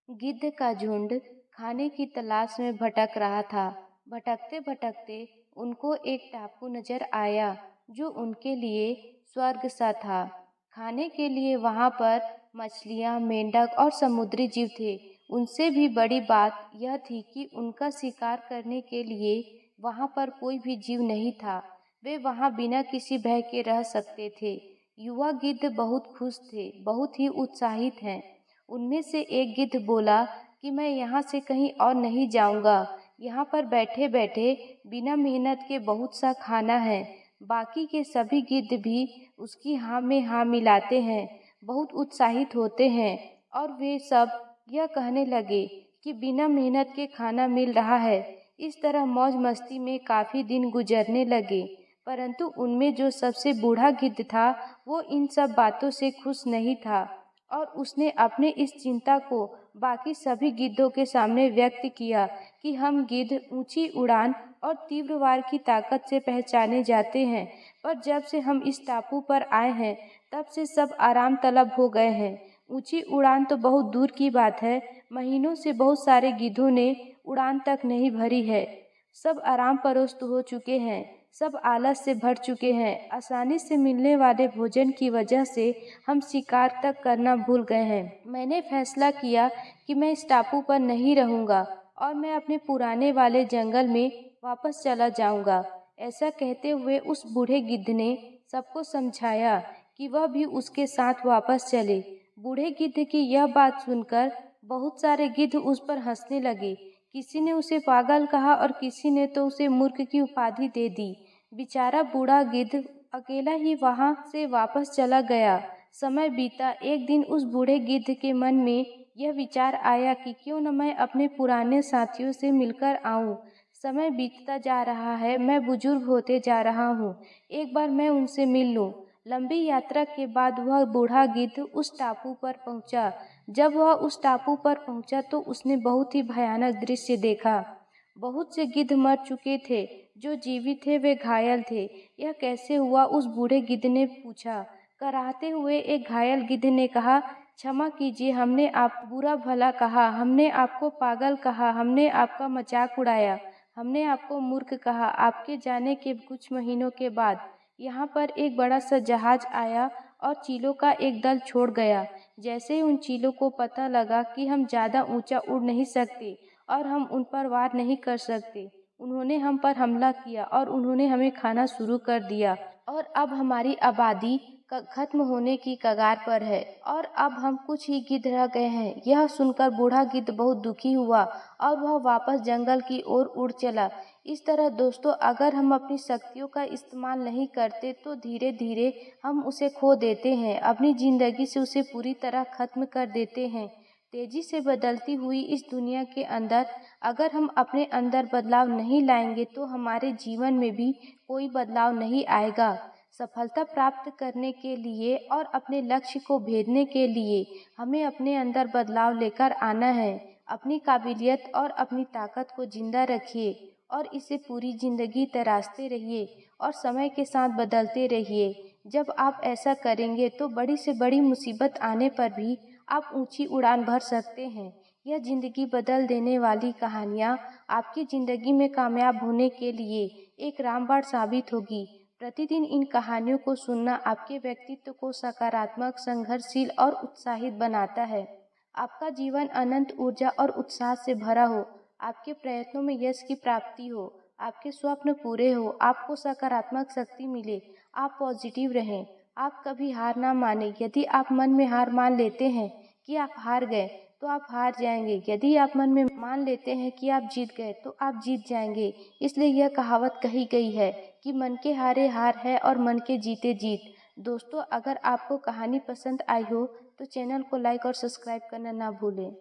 गिद्ध का झुंड खाने की तलाश में भटक रहा था। भटकते भटकते उनको एक टापू नजर आया जो उनके लिए स्वर्ग सा था। खाने के लिए वहां पर मछलियां, मेंढक और समुद्री जीव थे। उनसे भी बड़ी बात यह थी कि उनका शिकार करने के लिए वहां पर कोई भी जीव नहीं था। वे वहां बिना किसी भय के रह सकते थे। युवा गिद्ध बहुत खुश थे, बहुत ही उत्साहित हैं। उनमें से एक गिद्ध बोला कि मैं यहाँ से कहीं और नहीं जाऊँगा। यहाँ पर बैठे बैठे बिना मेहनत के बहुत सा खाना है। बाकी के सभी गिद्ध भी उसकी हाँ में हाँ मिलाते हैं, बहुत उत्साहित होते हैं और वे सब यह कहने लगे कि बिना मेहनत के खाना मिल रहा है। इस तरह मौज मस्ती में काफ़ी दिन गुजरने लगे। परंतु उनमें जो सबसे बूढ़ा गिद्ध था वो इन सब बातों से खुश नहीं था और उसने अपने इस चिंता को बाकी सभी गिद्धों के सामने व्यक्त किया कि हम गिद्ध ऊंची उड़ान और तीव्र वार की ताकत से पहचाने जाते हैं, पर जब से हम इस टापू पर आए हैं तब से सब आराम तलब हो गए हैं। ऊंची उड़ान तो बहुत दूर की बात है, महीनों से बहुत सारे गिद्धों ने उड़ान तक नहीं भरी है। सब आराम परोस्त हो चुके हैं, सब आलस से भर चुके हैं। आसानी से मिलने वाले भोजन की वजह से हम शिकार तक करना भूल गए हैं। मैंने फैसला किया कि मैं इस टापू पर नहीं रहूंगा और मैं अपने पुराने वाले जंगल में वापस चला जाऊंगा। ऐसा कहते हुए उस बूढ़े गिद्ध ने सबको समझाया कि वह भी उसके साथ वापस चले। बूढ़े गिद्ध की यह बात सुनकर बहुत सारे गिद्ध उस पर हंसने लगे। किसी ने उसे पागल कहा और किसी ने तो उसे मूर्ख की उपाधि दे दी। बेचारा बूढ़ा गिद्ध अकेला ही वहां से वापस चला गया। समय बीता। एक दिन उस बूढ़े गिद्ध के मन में यह विचार आया कि क्यों न मैं अपने पुराने साथियों से मिलकर आऊं। समय बीतता जा रहा है, मैं बुजुर्ग होते जा रहा हूँ, एक बार मैं उनसे मिल लूं। लंबी यात्रा के बाद वह बूढ़ा गिद्ध उस टापू पर पहुंचा। जब वह उस टापू पर पहुंचा तो उसने बहुत ही भयानक दृश्य देखा। बहुत से गिद्ध मर चुके थे, जो जीवित थे वे घायल थे। यह कैसे हुआ, उस बूढ़े गिद्ध ने पूछा। कराहते हुए एक घायल गिद्ध ने कहा, क्षमा कीजिए, हमने आप बुरा भला कहा, हमने आपको पागल कहा, हमने आपका मजाक उड़ाया, हमने आपको मूर्ख कहा। आपके जाने के कुछ महीनों के बाद यहाँ पर एक बड़ा सा जहाज आया और चीलों का एक दल छोड़ गया। जैसे ही उन चीलों को पता लगा कि हम ज़्यादा ऊंचा उड़ नहीं सकते और हम उन पर वार नहीं कर सकते, उन्होंने हम पर हमला किया और उन्होंने हमें खाना शुरू कर दिया और अब हमारी आबादी खत्म होने की कगार पर है और अब हम कुछ ही गिद्ध रह गए हैं। यह सुनकर बूढ़ा गिद्ध बहुत दुखी हुआ और वह वापस जंगल की ओर उड़ चला। इस तरह दोस्तों, अगर हम अपनी शक्तियों का इस्तेमाल नहीं करते तो धीरे धीरे हम उसे खो देते हैं, अपनी ज़िंदगी से उसे पूरी तरह खत्म कर देते हैं। तेजी से बदलती हुई इस दुनिया के अंदर अगर हम अपने अंदर बदलाव नहीं लाएंगे तो हमारे जीवन में भी कोई बदलाव नहीं आएगा। सफलता प्राप्त करने के लिए और अपने लक्ष्य को भेदने के लिए हमें अपने अंदर बदलाव लेकर आना है। अपनी काबिलियत और अपनी ताकत को जिंदा रखिए और इसे पूरी जिंदगी तराशते रहिए और समय के साथ बदलते रहिए। जब आप ऐसा करेंगे तो बड़ी से बड़ी मुसीबत आने पर भी आप ऊंची उड़ान भर सकते हैं। यह जिंदगी बदल देने वाली कहानियाँ आपकी जिंदगी में कामयाब होने के लिए एक रामबाण साबित होगी। प्रतिदिन इन कहानियों को सुनना आपके व्यक्तित्व को सकारात्मक, संघर्षशील और उत्साहित बनाता है। आपका जीवन अनंत ऊर्जा और उत्साह से भरा हो, आपके प्रयत्नों में यश की प्राप्ति हो, आपके स्वप्न पूरे हो, आपको सकारात्मक शक्ति मिले, आप पॉजिटिव रहें, आप कभी हार ना माने। यदि आप मन में हार मान लेते हैं कि आप हार गए तो आप हार जाएंगे। यदि आप मन में मान लेते हैं कि आप जीत गए तो आप जीत जाएंगे। इसलिए यह कहावत कही गई है कि मन के हारे हार है और मन के जीते जीत। दोस्तों, अगर आपको कहानी पसंद आई हो तो चैनल को लाइक और सब्सक्राइब करना ना भूलें।